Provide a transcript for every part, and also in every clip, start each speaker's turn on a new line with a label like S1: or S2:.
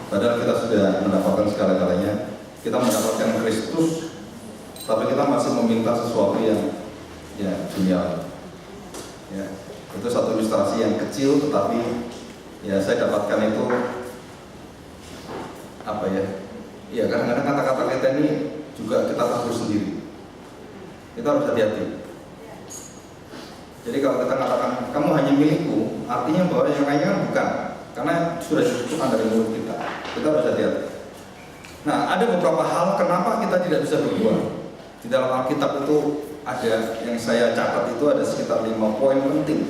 S1: Padahal kita sudah mendapatkan segala-galanya, kita mendapatkan Kristus, tapi kita masih meminta sesuatu yang duniawi. Ya, itu satu ilustrasi yang kecil, tetapi ya saya dapatkan itu apa ya? Ya kadang-kadang kata-kata kita ini juga kita tahu sendiri. Kita harus hati-hati. Jadi kalau kita katakan kamu hanya milikku, artinya bahwa yang lainnya kan bukan, karena sudah ditentukan dari mulut kita. Kita harus hati-hati. Nah, ada beberapa hal kenapa kita tidak bisa berbuat. Di dalam Alkitab itu ada yang saya catat itu ada sekitar 5 poin penting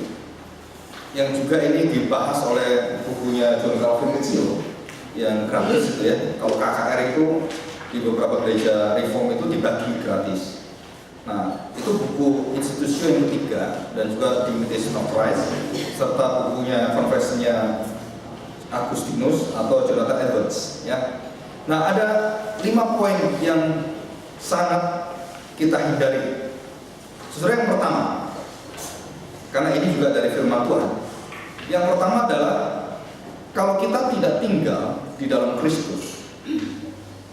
S1: yang juga ini dibahas oleh bukunya John Calvin kecil yang gratis itu ya. Kalau KKR itu di beberapa gereja reform itu dibagi gratis. Nah, itu buku Institusi yang ketiga dan juga The Imitation of Christ serta bukunya Confession-nya Agustinus atau Jonathan Edwards ya. Nah, ada 5 poin yang sangat kita hindari. Saudara, yang pertama, karena ini juga dari firman Tuhan. Yang pertama adalah kalau kita tidak tinggal di dalam Kristus.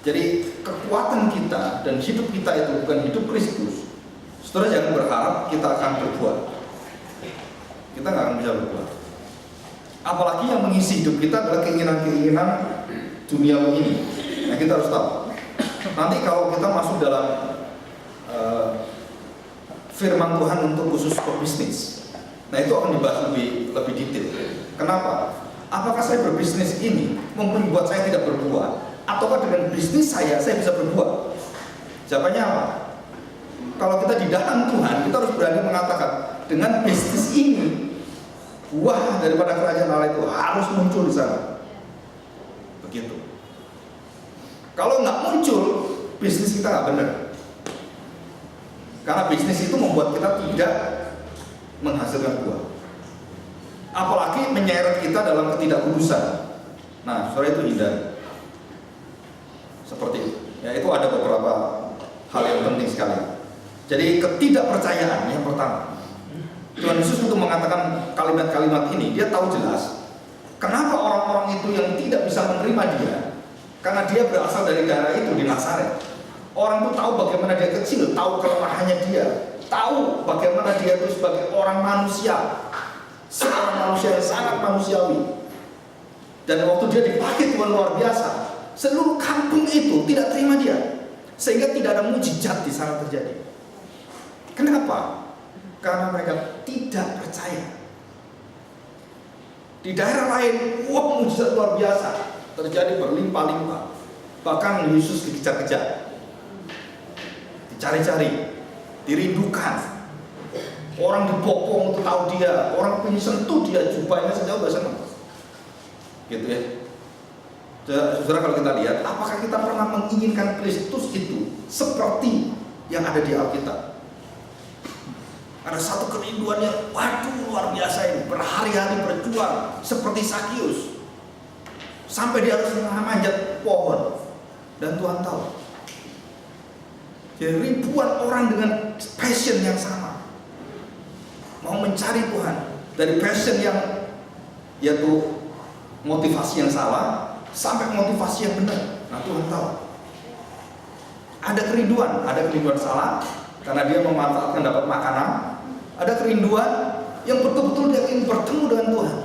S1: Jadi kekuatan kita dan hidup kita itu bukan hidup Kristus. Saudara jangan berharap kita akan berbuat. Kita nggak akan bisa berbuat. Apalagi yang mengisi hidup kita adalah keinginan-keinginan duniawi ini. Nah, kita harus tahu. Nanti kalau kita masuk dalam firman Tuhan untuk khusus pebisnis, nah itu akan dibahas lebih detail. Kenapa? Apakah saya berbisnis ini membuat saya tidak berbuat, ataukah dengan bisnis saya bisa berbuat? Jawabannya apa? Kalau kita di dalam Tuhan, kita harus berani mengatakan dengan bisnis ini buah daripada kerajaan Allah itu harus muncul di sana. Begitu. Kalau nggak muncul, bisnis kita nggak benar. Karena bisnis itu membuat kita tidak menghasilkan buah. Apalagi menyeret kita dalam ketidakkudusan. Nah, saudara itu hindari. Seperti itu. Ya, itu ada beberapa hal yang penting sekali. Jadi ketidakpercayaan yang pertama. Tuhan Yesus untuk mengatakan kalimat-kalimat ini, dia tahu jelas kenapa orang-orang itu yang tidak bisa menerima dia, karena dia berasal dari daerah itu di Nazaret. Orang itu tahu bagaimana dia kecil, tahu kelemahannya dia, tahu bagaimana dia itu sebagai orang manusia, seorang manusia yang sangat manusiawi. Dan waktu dia dipakai Tuhan luar biasa, seluruh kampung itu tidak terima dia, sehingga tidak ada mujizat di sana terjadi. Kenapa? Karena mereka tidak percaya. Di daerah lain, wah mujizat luar biasa terjadi berlimpah-limpah. Bahkan Yesus dikejar-kejar, dicari-cari, dirindukan. Orang dibopong untuk tahu dia, orang ingin sentuh dia, jubahnya sejauh udah senang. Gitu ya. Saudara, kalau kita lihat, apakah kita pernah menginginkan Kristus itu seperti yang ada di Alkitab? Ada satu kerinduan yang waduh luar biasa ini, berhari-hari berjuang seperti Sakius, sampai dia harus memanjat pohon. Dan Tuhan tahu. Jadi ribuan orang dengan passion yang sama, mau mencari Tuhan dari passion yang yaitu motivasi yang salah sampai motivasi yang benar. Nah, Tuhan tahu. Ada kerinduan salah karena dia memanfaatkan dapat makanan. Ada kerinduan yang betul-betul dia ingin bertemu dengan Tuhan.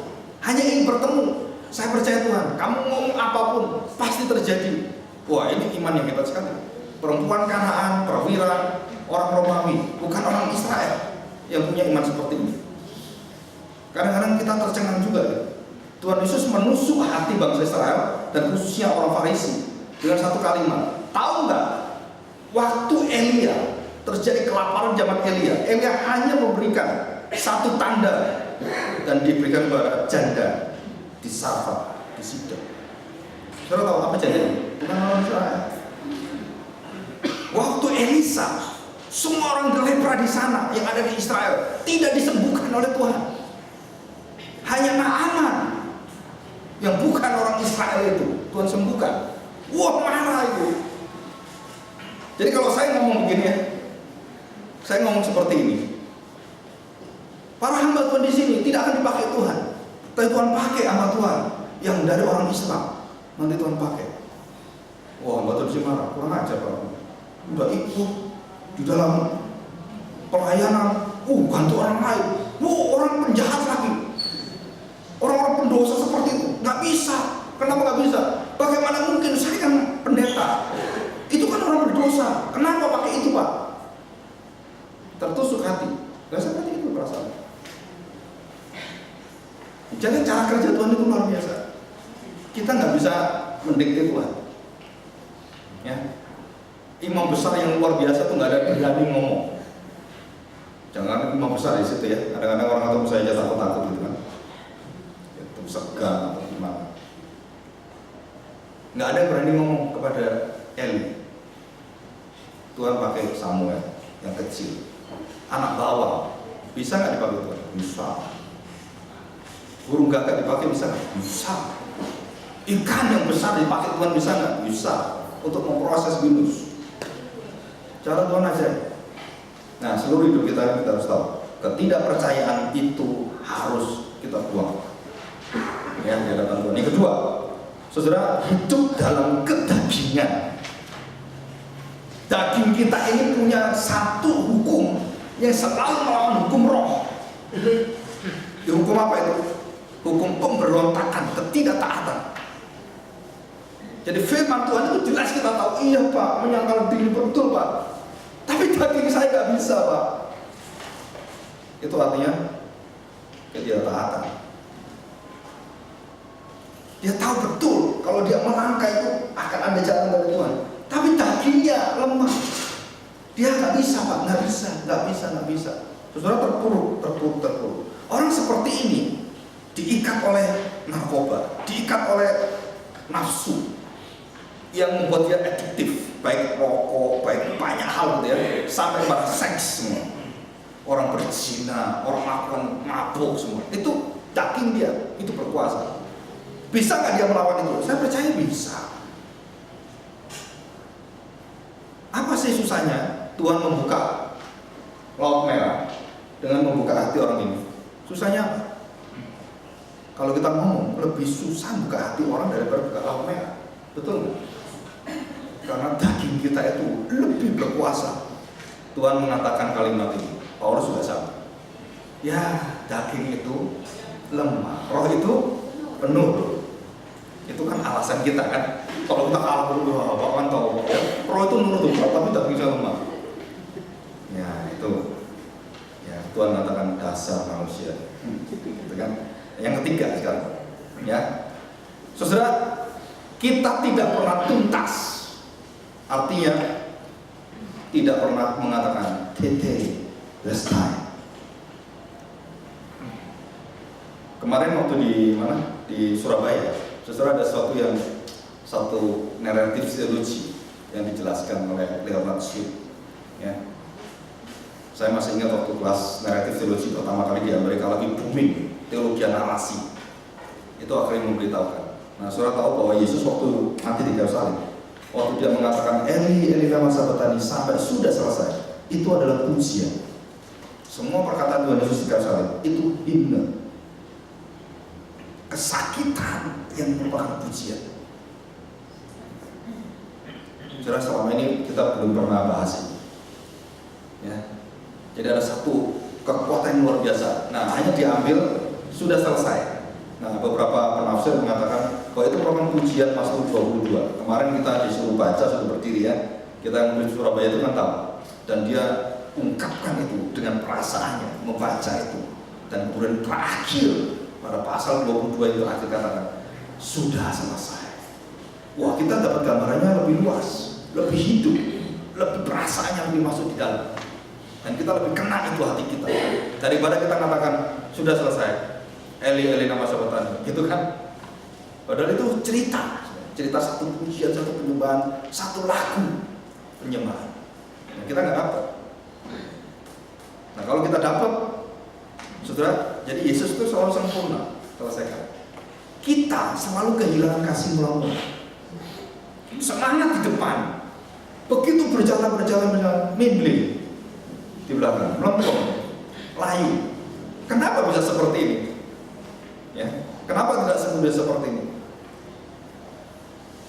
S1: Hanya ingin bertemu. Saya percaya Tuhan, kamu ngomong apapun pasti terjadi. Wah, ini iman yang hebat sekali. Perempuan Kanaan, perwira, orang Romawi, bukan orang Israel yang punya iman seperti ini. Kadang-kadang kita tercengang juga. Tuhan Yesus menusuk hati bangsa Israel dan khususnya orang Farisi dengan satu kalimat. Tahu nggak? Waktu Elia terjadi kelaparan zaman Elia hanya memberikan satu tanda dan diberikan kepada janda di Sarfat, di Sidon. Saudara tahu apa janda ini? Bukan orang Israel. Waktu Elisa, semua orang lepra di sana yang ada di Israel tidak disembuhkan oleh Tuhan. Hanya Naaman yang bukan orang Israel itu Tuhan sembuhkan. Wah, marah itu. Jadi kalau saya ngomong begini ya, saya ngomong seperti ini. Para hamba Tuhan di sini tidak akan dipakai Tuhan, tapi Tuhan pakai hamba Tuhan yang dari orang Islam, nanti Tuhan pakai. Wah, hamba Tuhan marah, kurang ajar Pak. Udah ikut di dalam pelayanan, bantu orang lain, orang penjahat lagi, orang-orang pendosa seperti itu, nggak bisa. Kenapa nggak bisa? Bagaimana mungkin, saya kan pendeta, itu kan orang berdosa, kenapa pakai itu Pak? Tertusuk hati, nggak seperti itu perasaan. Jadi cara kerja Tuhan itu luar biasa. Kita nggak bisa mendikte Tuhan. Ya, imam besar yang luar biasa tuh nggak ada berani ngomong. Jangan imam besar di situ ya. Kadang-kadang orang atau saya aja takut gitu kan. Itu segan atau gimana. Nggak ada yang berani ngomong kepada Eli. Tuhan pakai Samuel yang kecil, anak bawang. Bisa nggak dipakai Tuhan? Bisa. Burung gagak dipakai bisa nggak? Bisa. Ikan yang besar dipakai Tuhan bisa nggak? Bisa. Untuk memproses binus. Cara Tuhan aja. Nah, seluruh hidup kita harus tahu, ketidakpercayaan itu harus kita buang. Ya, di hadapan Tuhan. Yang kedua, saudara, hidup dalam kedagingan. Daging kita ini punya satu hukum yang selalu melawan hukum roh. Hukum apa itu? Hukum pemberontakan, ketidaktaatan. Jadi firman Tuhan itu jelas kita tahu, iya Pak, menyangkal diri betul Pak. Tapi daging saya nggak bisa Pak. Itu artinya ketidaktaatan. Dia tahu betul kalau dia melangkah itu akan ada jalan dari Tuhan. Tapi dagingnya lemah. Dia nggak bisa Pak, nggak bisa. Saudara terpuruk. Orang seperti ini diikat oleh narkoba, diikat oleh nafsu yang membuat dia adiktif, baik rokok, baik banyak hal gitu ya, sampai pada seks semua. Orang berzina, orang melakukan mabuk semua. Itu daging dia, itu berkuasa. Bisa nggak dia melawan itu? Saya percaya bisa. Apa sih susahnya Tuhan membuka Laut Merah dengan membuka hati orang ini? Susahnya apa? Kalau kita ngomong, lebih susah buka hati orang daripada buka Laut Merah. Betul nggak? Karena daging kita itu lebih berkuasa. Tuhan mengatakan kalimat ini, Paulus juga sama. Ya, daging itu lemah, roh itu penuh. Itu kan alasan kita kan. Kalau kita kalah dulu, Bapak kan tahu, roh itu nurut, tapi daging kita lemah. Ya itu, ya Tuhan mengatakan dasar manusia. Gitu kan. Yang ketiga sekarang, ya, saudara, kita tidak pernah tuntas. Artinya tidak pernah mengatakan tete lestai. Kemarin waktu di mana? Di Surabaya, saudara, ada satu naratif teologi yang dijelaskan oleh Leonard Swift. Ya. Saya masih ingat waktu kelas naratif teologi pertama kali di Amerika lagi booming teologi narasi. Itu akhirnya memberitahukan. Nah, saudara tahu bahwa Yesus waktu mati di kayu salib, waktu dia mengatakan Eli, Eli lama sabachthani sampai sudah selesai, itu adalah pujian. Semua perkataan Tuhan Yesus di kayu salib itu himne, kesakitan yang merupakan pujian. Saudara, selama ini kita belum pernah bahas ini. Ya. Jadi ada satu kekuatan yang luar biasa. Nah, hanya diambil sudah selesai. Nah, beberapa penafsir mengatakan bahwa itu merupakan pujian Mazmur 22. Kemarin kita disuruh baca, sudah berdiri ya. Kita yang menuju Surabaya itu kan tahu. Dan dia ungkapkan itu dengan perasaannya, membaca itu. Dan kemudian terakhir pada pasal 22 itu akhir katakan sudah selesai. Wah, kita dapat gambarannya lebih luas, lebih hidup, lebih perasaannya lebih masuk di dalam. Dan kita lebih kena itu hati kita daripada kita katakan sudah selesai. Eli, Eli nama sabachthani, gitu kan? Padahal itu cerita satu pujian, satu penyembahan, satu lagu penyembahan. Nah, kita nggak dapat. Nah, kalau kita dapat, saudara, jadi Yesus itu selalu sempurna selesaikan. Kita selalu kehilangan kasih melawan. Semangat di depan, begitu berjalan, mimpi di belakang, melempem, layu. Kenapa bisa seperti ini? Ya, kenapa tidak semudah seperti ini?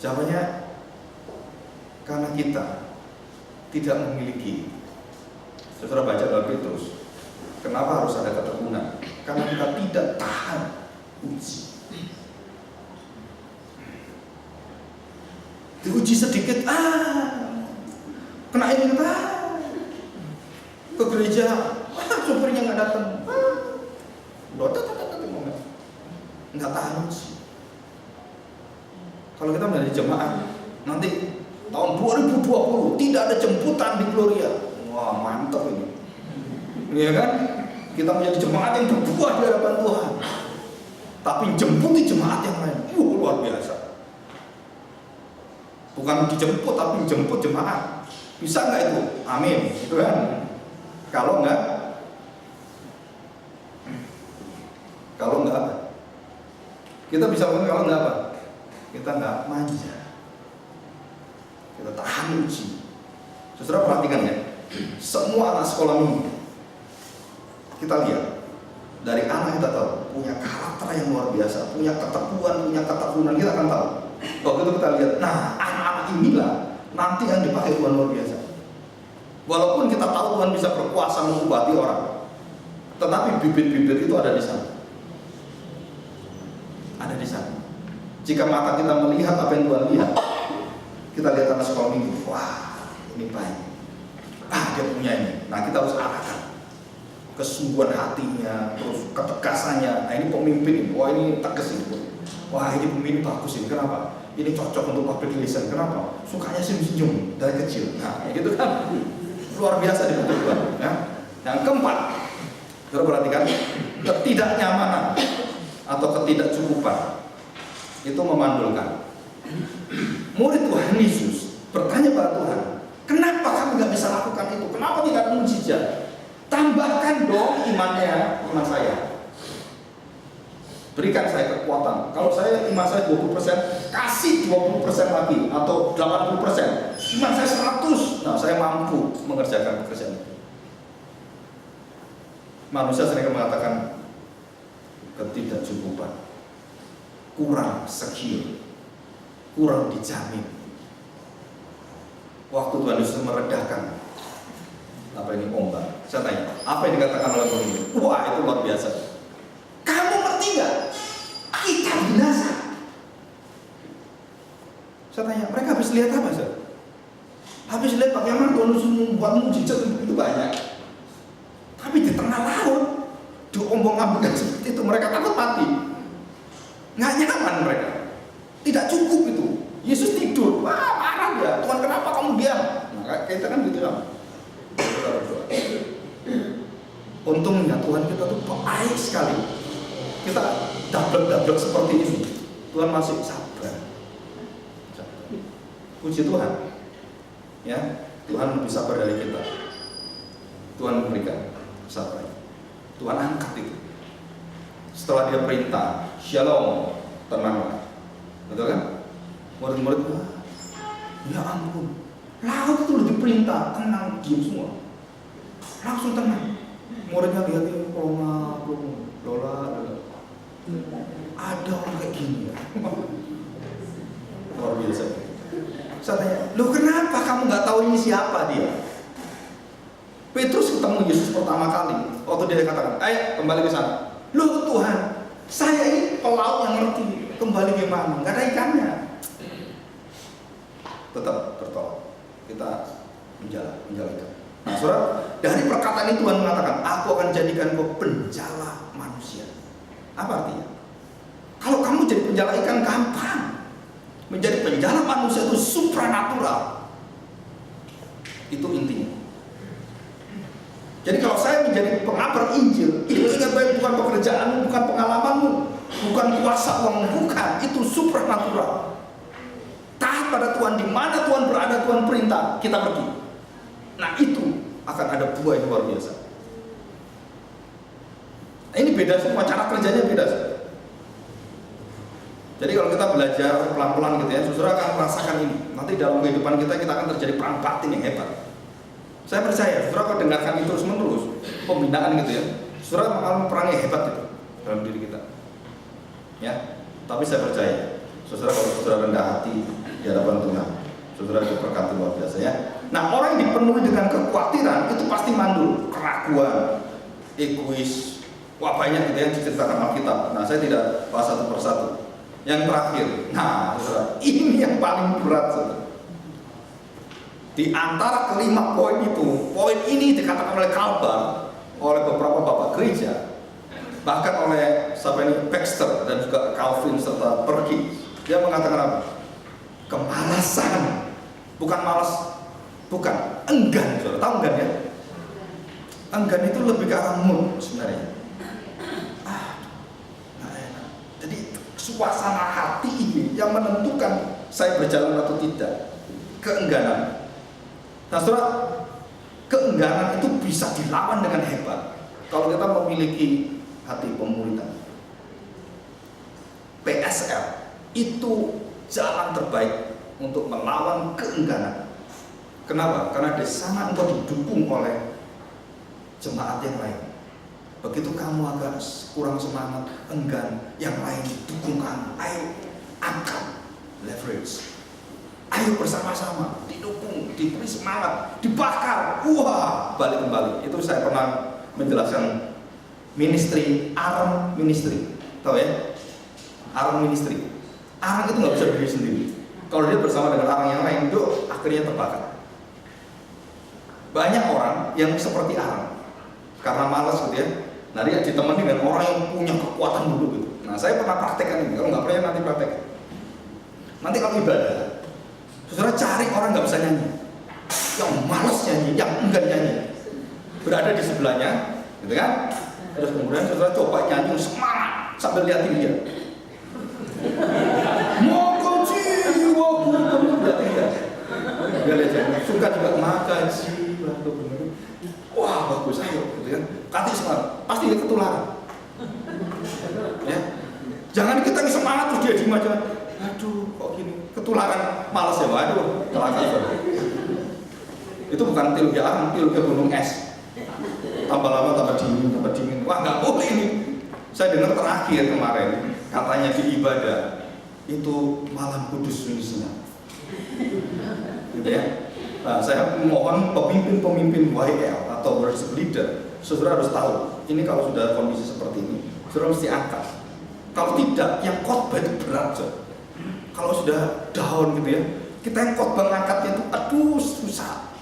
S1: Jawabannya, karena kita tidak memiliki. Saudara baca dalam Petrus, kenapa harus ada ketekunan? Karena kita tidak tahan uji. Diuji sedikit, kena ini, ke gereja, sopirnya nggak datang, nggak tahan uji. Kalau kita menjadi jemaat, nanti tahun 2020 tidak ada jemputan di Gloria, wah mantap ini, ya kan? Kita menjadi jemaat yang berbuah di hadapan Tuhan, tapi jemputi jemaat yang lain, luar biasa. Bukan dijemput, tapi jemput jemaat. Bisa nggak itu? Amin, itu kan? Kalau nggak, kita bisa ngomong kalau nggak apa? Kita nggak manja, kita tahan uji. Saudara perhatikan ya, semua anak sekolah minggu, kita lihat dari anak kita tahu punya karakter yang luar biasa, punya ketekunan, kita akan tahu. Waktu itu kita lihat, nah anak-anak inilah nanti yang dipakai Tuhan luar biasa. Walaupun kita tahu Tuhan bisa berkuasa mengubati orang, tetapi bibit-bibit itu ada di sana. Ada di sana. Jika mata kita melihat apa yang Tuhan lihat, kita lihat anak sekolah minggu, wah ini baik, dia punya ini. Nah kita harus arahkan kesungguhan hatinya, terus ketegasannya. Nah ini pemimpin, wah ini tegas ini. Wah ini pemimpin bagus ini, kenapa? Ini cocok untuk public relation, kenapa? Sukanya senyum-senyum dari kecil. Nah gitu kan, luar biasa di Tuhan. Ya. Yang keempat, saudara perhatikan, ketidaknyamanan atau ketidakcukupan itu memandulkan. Murid Tuhan Yesus bertanya pada Tuhan, kenapa kamu nggak bisa lakukan itu? Kenapa tidak mujizat? Tambahkan dong iman saya. Berikan saya kekuatan. Kalau saya iman saya 20%, kasih 20% lagi atau 80%. Iman saya 100. Nah, saya mampu mengerjakan pekerjaan itu. Manusia sering mengatakan ketidakcukupan, kurang secure, kurang dijamin. Waktu Tuhan Yesus meredahkan apa ini ombak, saya tanya, apa yang dikatakan oleh Tuhan ini? Wah, itu luar biasa. Kamu ngerti nggak? Kita binasa. Saya tanya, mereka habis lihat apa sih? Habis lihat bagaimana Tuhan Yesus membuat mujizat itu banyak. Tapi di tengah laut, diombang-ambingkan seperti itu, mereka takut mati. Nggak nyaman mereka. Tidak cukup itu. Yesus tidur, wah marah dia. Tuhan kenapa kamu diam? Nah, kita kan gitu kan. Untungnya Tuhan kita tuh baik sekali. Kita dablek seperti ini, Tuhan masih sabar. Puji Tuhan, ya Tuhan lebih sabar dari kita. Tuhan memberikan sabar. Tuhan angkat itu. Setelah dia perintah, shalom, tenanglah, betul kan? Murid-murid, ya ampun, laut itu udah diperintah, tenang, diam semua, langsung tenang. Muridnya lihat ini, lola. Ada orang kayak gini ya, luar biasa. Saya tanya, lu kenapa kamu nggak tahu ini siapa dia? Petrus ketemu Yesus pertama kali, waktu dia katakan, ayo kembali ke sana. Loh Tuhan, saya ini pelaut yang ngerti, kembali gimana? Nggak ada ikannya. Tetap bertolak, kita menjalankan. Nah saudara, dari perkataan itu Tuhan mengatakan, aku akan jadikan kau penjala manusia. Apa artinya? Kalau kamu jadi penjala ikan gampang, menjadi penjala manusia itu supranatural. Itu intinya. Jadi kalau saya menjadi pengabar Injil, itu ingat baik, bukan pekerjaanmu, bukan pengalamanmu, bukan kuasa uangmu, bukan, itu supranatural. Taat pada Tuhan, di mana Tuhan berada, Tuhan perintah, kita pergi. Nah itu akan ada buah yang luar biasa. Nah, ini beda semua, cara kerjanya beda. Jadi kalau kita belajar pelan-pelan gitu ya, saudara akan merasakan ini. Nanti dalam kehidupan kita akan terjadi perang batin yang hebat. Saya percaya, saudara kalau dengarkan itu terus menerus, pembinaan gitu ya, saudara akan perang yang hebat gitu dalam diri kita. Ya, tapi saya percaya, saudara kalau saudara rendah hati, di hadapan Tuhan. Saudara diberkati luar biasa ya. Nah, orang yang dipenuhi dengan kekhawatiran itu pasti mandul, keraguan, egois, wah banyak gitu yang diceritakan Alkitab. Nah, saya tidak bahas satu persatu. Yang terakhir, nah saudara, ini yang paling berat saudara. Di antara kelima poin itu, poin ini dikatakan oleh Calvin, oleh beberapa bapak gereja, bahkan oleh siapa ini Baxter dan juga Calvin serta Perky. Dia mengatakan apa? Kemalasan, bukan malas, bukan enggan. Saudara tahu enggan ya? Enggan itu lebih ke arah mood sebenarnya. Jadi suasana hati ini yang menentukan saya berjalan atau tidak. Keengganan. Nah, saudara, keengganan itu bisa dilawan dengan hebat kalau kita memiliki hati pemuridan. PSL itu jalan terbaik untuk melawan keengganan. Kenapa? Karena di sana engkau didukung oleh jemaat yang lain. Begitu kamu agak kurang semangat, enggan, yang lain dukung kamu. Ayo angkat, leverage. Ayo bersama-sama, didukung, diberi semangat, dibakar, wah, balik kembali. Itu saya pernah menjelaskan ministry, arm ministry, tahu ya? Arm ministry. Arang itu nggak bisa berdiri sendiri. Kalau dia bersama dengan arang yang lain, itu akhirnya terbakar. Banyak orang yang seperti arang, karena malas gitu ya. Nah, dia ditemani dengan orang yang punya kekuatan dulu gitu. Nah, saya pernah praktekkan ini. Kalau nggak percaya nanti praktek. Nanti kalau ibadah, saudara cari orang nggak bisa nyanyi, yang malas nyanyi, yang enggak nyanyi, berada di sebelahnya, gitu kan? Terus kemudian saudara coba nyanyi semangat sambil liatin dia. Maka jiwaku penuh, liatin dia. Dia lihat suka juga maka jiwaku penuh. Wah bagus, ayo, gitu kan? Kasih semangat, pasti dia ketularan. Ya, jangan kita semangat terus dia diem aja. Aduh, kok gini? Ketularan, malas ya, waduh, celaka. Itu bukan teologi arang, teologi gunung es. Tambah lama tambah dingin. Wah nggak boleh ini. Saya dengar terakhir kemarin, katanya di ibadah itu malam kudus misinya. Gitu ya. Nah, saya mohon pemimpin-pemimpin YL atau worship leader, saudara harus tahu, ini kalau sudah kondisi seperti ini, saudara mesti angkat. Kalau tidak, yang khotbah itu berat, saudara. Kalau sudah down gitu ya, kita yang khotbah ngangkatnya itu aduh susah.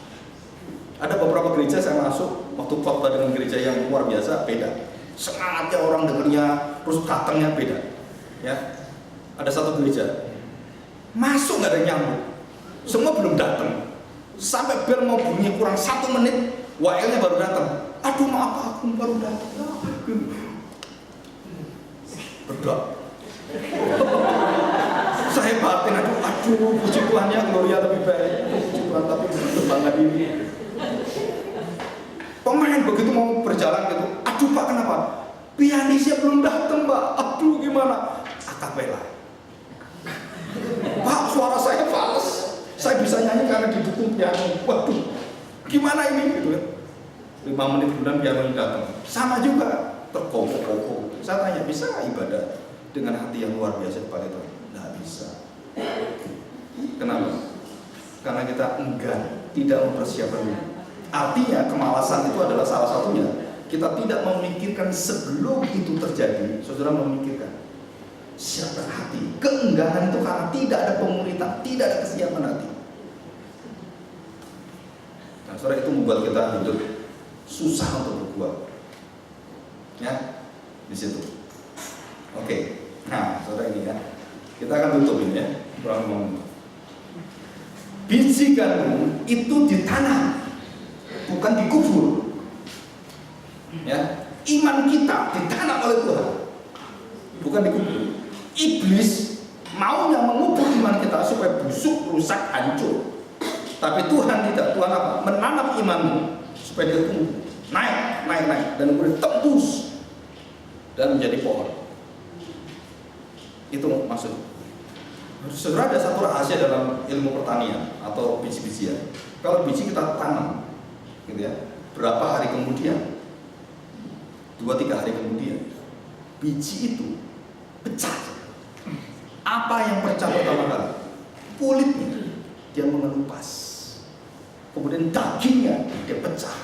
S1: Ada beberapa gereja saya masuk, waktu khotbah dengan gereja yang luar biasa beda. Semangatnya orang dengarnya, terus datangnya beda. Ya, ada satu gereja masuk nggak ada nyambung, semua belum datang. Sampai bel mau bunyi kurang 1 menit, WL-nya baru datang. Aduh maaf aku baru datang. Berdoa. Saya batin, aduh puji Tuhannya, gloria lebih baik. Puji Tuhan tapi berbangga diri. Pemain begitu mau berjalan gitu, aduh Pak kenapa? Pianisnya belum datang Pak, aduh gimana? Akapela. Pak suara saya fals. Saya bisa nyanyi karena didukung piano. Waduh, gimana ini gitu kan? 5 menit kemudian piano datang. Sama juga, terkokok-kokok. Saya tanya, bisa nggak ibadah dengan hati yang luar biasa kepada Tuhan? Nggak bisa. Kenapa? Karena kita enggan, tidak mempersiapkan. Artinya kemalasan itu adalah salah satunya. Kita tidak memikirkan sebelum itu terjadi. Saudara memikirkan. Siapkan hati. Keengganan itu karena tidak ada pemuritan, tidak ada kesiapan hati. Nah, saudara, itu membuat kita hidup susah untuk berbuat. Ya, di situ. Oke. Nah, saudara ini ya. Kita akan tutup ini ya. Biji gandum itu ditanam, bukan dikubur. Ya, iman kita ditanam oleh Tuhan, bukan dikubur. Iblis maunya mengubur iman kita supaya busuk, rusak, hancur. Tapi Tuhan tidak. Tuhan apa? Menanam imanmu supaya dia tumbuh, naik, dan kemudian tembus dan menjadi pohon. Itu maksud. Saudara, ada satu rahasia dalam ilmu pertanian atau biji-bijian. Kalau biji kita tanam, gitu ya, berapa hari kemudian, 2-3 hari kemudian, biji itu pecah. Apa yang pecah pertama kali? kulitnya dia mengelupas, kemudian dagingnya dia pecah,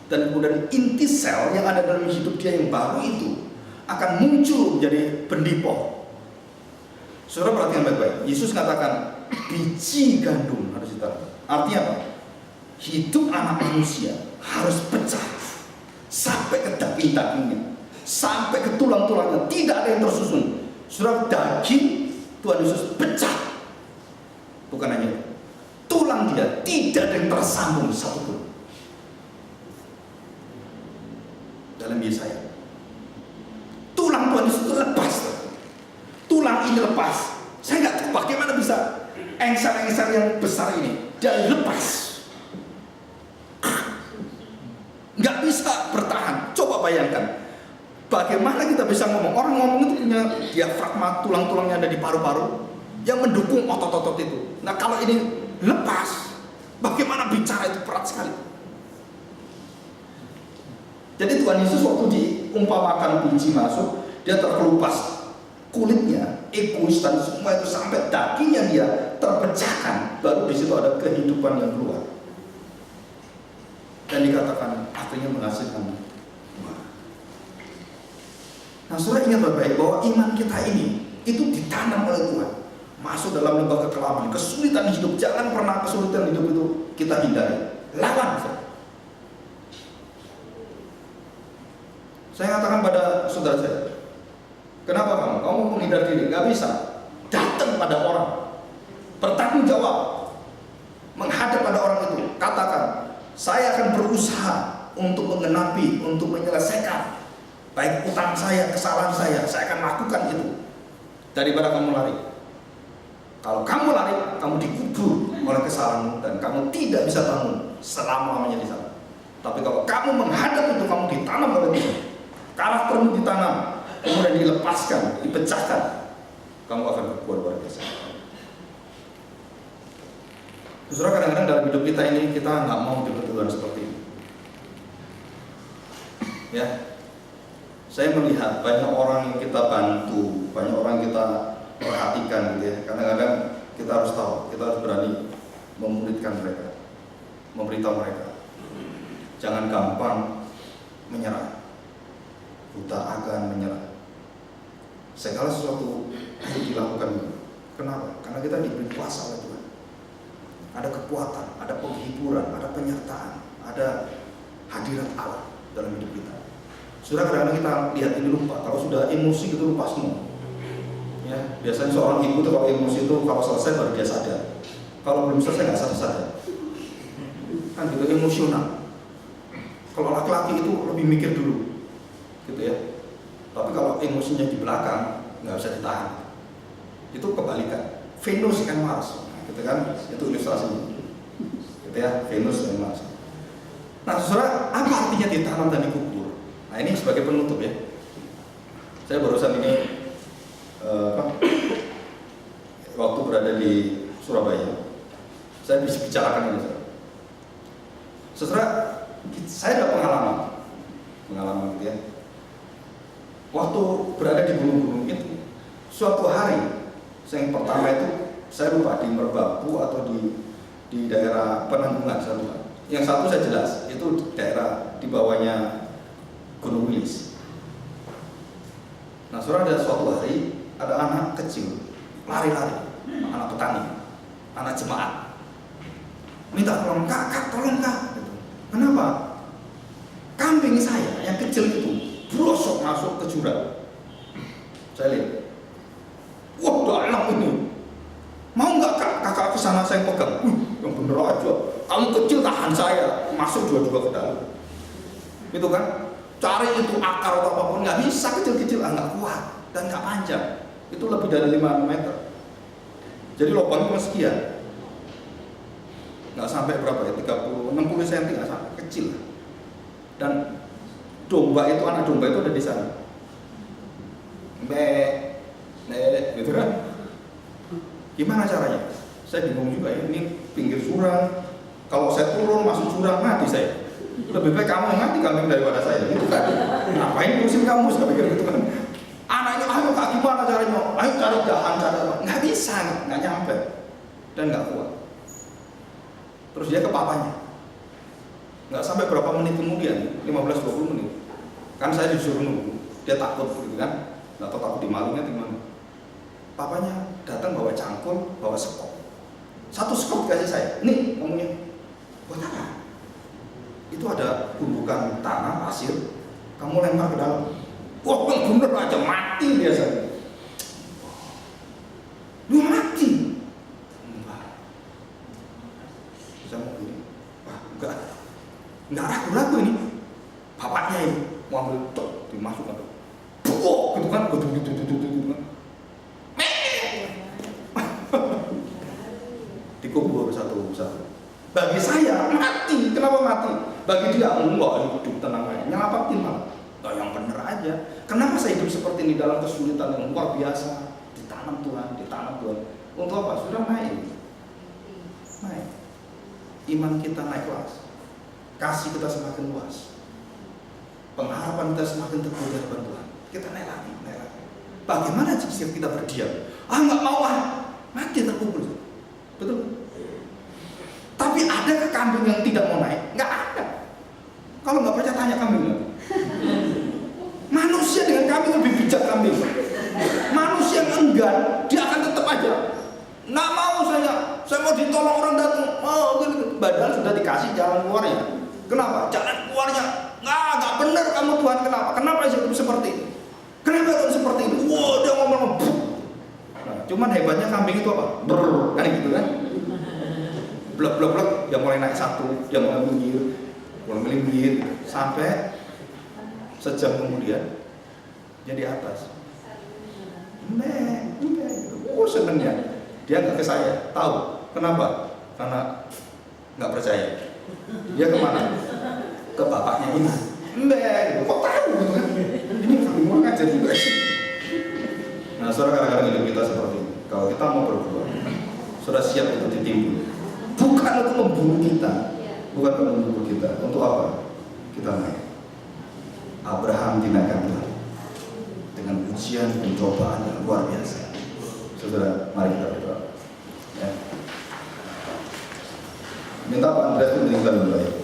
S1: dan kemudian inti sel yang ada dalam hidup dia yang baru itu akan muncul menjadi pendipo. Saudara perhatikan baik-baik. Yesus katakan biji gandum harus ditaruh. Artinya apa? Hidup anak manusia harus pecah sampai ke daging-dagingnya, sampai ke tulang-tulangnya, tidak ada yang tersusun. Saudara, daging Tuhan Yesus pecah. Bukan hanya itu, tulang dia tidak ada yang tersambung satupun. Dalam Yesaya, tulang Tuhan Yesus itu lepas. Tulang ini lepas. Saya nggak tahu bagaimana bisa engsel-engsel yang besar ini dia lepas. Nggak bisa bertahan. Coba bayangkan, bagaimana kita bisa ngomong? Orang ngomong itu punya diafragma, tulang-tulangnya ada di paru-paru yang mendukung otot-otot itu. Nah kalau ini lepas, bagaimana bicara itu berat sekali. Jadi Tuhan Yesus waktu diumpamakan biji masuk, dia terkelupas kulitnya, egois dan semua itu sampai dagingnya dia terpecahkan. Baru di situ ada kehidupan yang keluar. Dan dikatakan akhirnya menghasilkan buah. Nah, saudara ingat baik-baik bahwa iman kita ini itu ditanam oleh Tuhan. Masuk dalam lembah kekelaman, kesulitan hidup, jangan pernah kesulitan hidup itu kita hindari. Lawan. Saya katakan pada saudara saya, kenapa kamu? Kamu menghindar diri? Gak bisa. Datang pada orang, bertanggung jawab, menghadap pada orang itu. Katakan, saya akan berusaha untuk mengenapi, untuk menyelesaikan baik utang saya, kesalahan saya akan lakukan itu. Daripada kamu lari. Kalau kamu lari, kamu dikubur oleh kesalahanmu dan kamu tidak bisa bangun selama-lamanya di sana. Tapi kalau kamu menghadap itu, kamu ditanam oleh Tuhan. Karaktermu ditanam, kemudian dilepaskan, dipecahkan, kamu akan berbuat luar biasa. Saudara, kadang-kadang dalam hidup kita ini kita nggak mau dipertemukan seperti ini. Ya, saya melihat banyak orang yang kita bantu, banyak orang yang kita perhatikan, gitu ya. Kadang-kadang kita harus tahu, kita harus berani memuridkan mereka, memberitahu mereka, jangan gampang menyerah. Buta akan menyerah. Segala sesuatu harus dilakukan. Kenapa? Karena kita diberi kuasa oleh Tuhan. Ada kekuatan, ada penghiburan, ada penyertaan, ada hadirat Allah dalam hidup kita. Sudah kadang-kadang kita lihat ini lupa. Kalau sudah emosi itu lupa semua. Ya, biasanya seorang ibu itu kalau emosi itu kalau selesai baru dia sadar. Kalau belum selesai nggak sadar. Kan gitu emosional. Kalau laki-laki itu lebih mikir dulu. Gitu ya. Tapi kalau emosinya di belakang nggak bisa ditahan. Itu kebalikan. Venus ikan Mars, gitu kan? Itu ilustrasinya. Gitu ya, Venus dan Mars. Nah, saudara, apa artinya ditanam dan dikubur? Nah, ini sebagai penutup ya. Saya barusan ini waktu berada di Surabaya, saya bisa bicarakan ini. Saudara, saya ada pengalaman gitu ya. Waktu berada di gunung-gunung itu, suatu hari, yang pertama itu saya lupa di Merbabu atau di daerah Penanggungan satu. Yang satu saya jelas, itu daerah di bawahnya Gunung Wilis. Nah, saudara, ada suatu hari ada anak kecil lari-lari, anak petani, anak jemaat, minta tolong kak, tolong kak. Kenapa? Kambing saya yang kecil itu brosok masuk ke jurang. Saya lihat, wah dalam ini. Mau nggak kakak kesana saya pegang? Yang bener aja. Kamu kecil tahan saya, masuk dua-dua ke dalam. Itu kan? Cari itu akar atau apapun nggak bisa, kecil-kecil, nggak kuat dan nggak panjang. Itu lebih dari 5 meter. Jadi lubangnya sekian. Nggak sampai berapa ya? 30-60 cm nggak sampai, kecil. Dan domba itu, anak domba itu ada di sana. Gitu kan? Gimana caranya? Saya bingung juga ya. Ini pinggir jurang. Kalau saya turun masuk jurang mati saya. Lebih baik kamu yang mati kambing daripada saya. Gitu kan? Ngapain ngurusin kamu? Saya pikir gitu kan. Anaknya, ayo kak gimana caranya? Ayo cari dahan, cari apa? Nggak bisa, nggak nyampe. dan nggak kuat. Terus dia ke papanya. Nggak sampai berapa menit kemudian, 15-20 menit. Kan saya disuruh nunggu, dia takut gitu kan, nggak tahu takut dimalingnya gimana. Papanya datang bawa cangkul, bawa sekop. 1 sekop kasih saya, nih ngomongnya, buat apa? Itu ada gundukan tanah, pasir, kamu lempar ke dalam. Wah, yang bener aja, mati biasanya. Lu mati? Enggak. Saya mau gini, wah enggak ragu-ragu ini. Bapaknya ini mau ambil tok, dimasukkan tuh. Buok, gitu kan, gitu kan. Dikubur satu-satu. Bagi saya mati, kenapa mati? Bagi dia enggak, hidup tenang aja, nyelapatin malah. Enggak, yang bener aja. Kenapa saya hidup seperti ini dalam kesulitan yang luar biasa? Ditanam Tuhan. Untuk apa? Sudah naik. Iman kita naik kelas. Kasih kita semakin luas. Pengharapan kita semakin teguh di hadapan Tuhan. Kita naik lagi. Bagaimana jika kita berdiam? Nggak mau mati terkubur. Betul. Tapi adakah kambing yang tidak mau naik? Nggak ada. Kalau nggak percaya tanya kambing. Manusia dengan kambing lebih bijak kambing. Manusia yang enggan, dia akan tetap aja. Nggak mau saya mau ditolong orang datang. Gitu. Padahal sudah dikasih jalan keluarnya. Kenapa? Jalan keluarnya nggak benar kamu Tuhan. Kenapa hidup seperti ini? Kenapa Tuhan seperti ini? Wah, dia ngomong. Nah, cuman hebatnya kambing itu apa? Kan gitu kan? Blok, dia mulai naik satu, dia mulai minggir, sampai sejam kemudian jadi atas. Senengnya. Dia nggak ke saya, tahu kenapa? Karena nggak percaya. Dia kemana? Ke bapaknya ini. Kok tahu gitu kan? Ini kambing mau ngajar juga. Nah, saudara, kadang-kadang hidup kita seperti ini. Kalau kita mau berbuat, sudah siap untuk ditimbun. Bukan untuk membunuh kita, Untuk apa? Kita naik. Abraham dinaikkan Tuhan dengan ujian pencobaan yang luar biasa. Saudara, mari kita berdoa. Ya. Minta Pak Andreas meninggal dulu.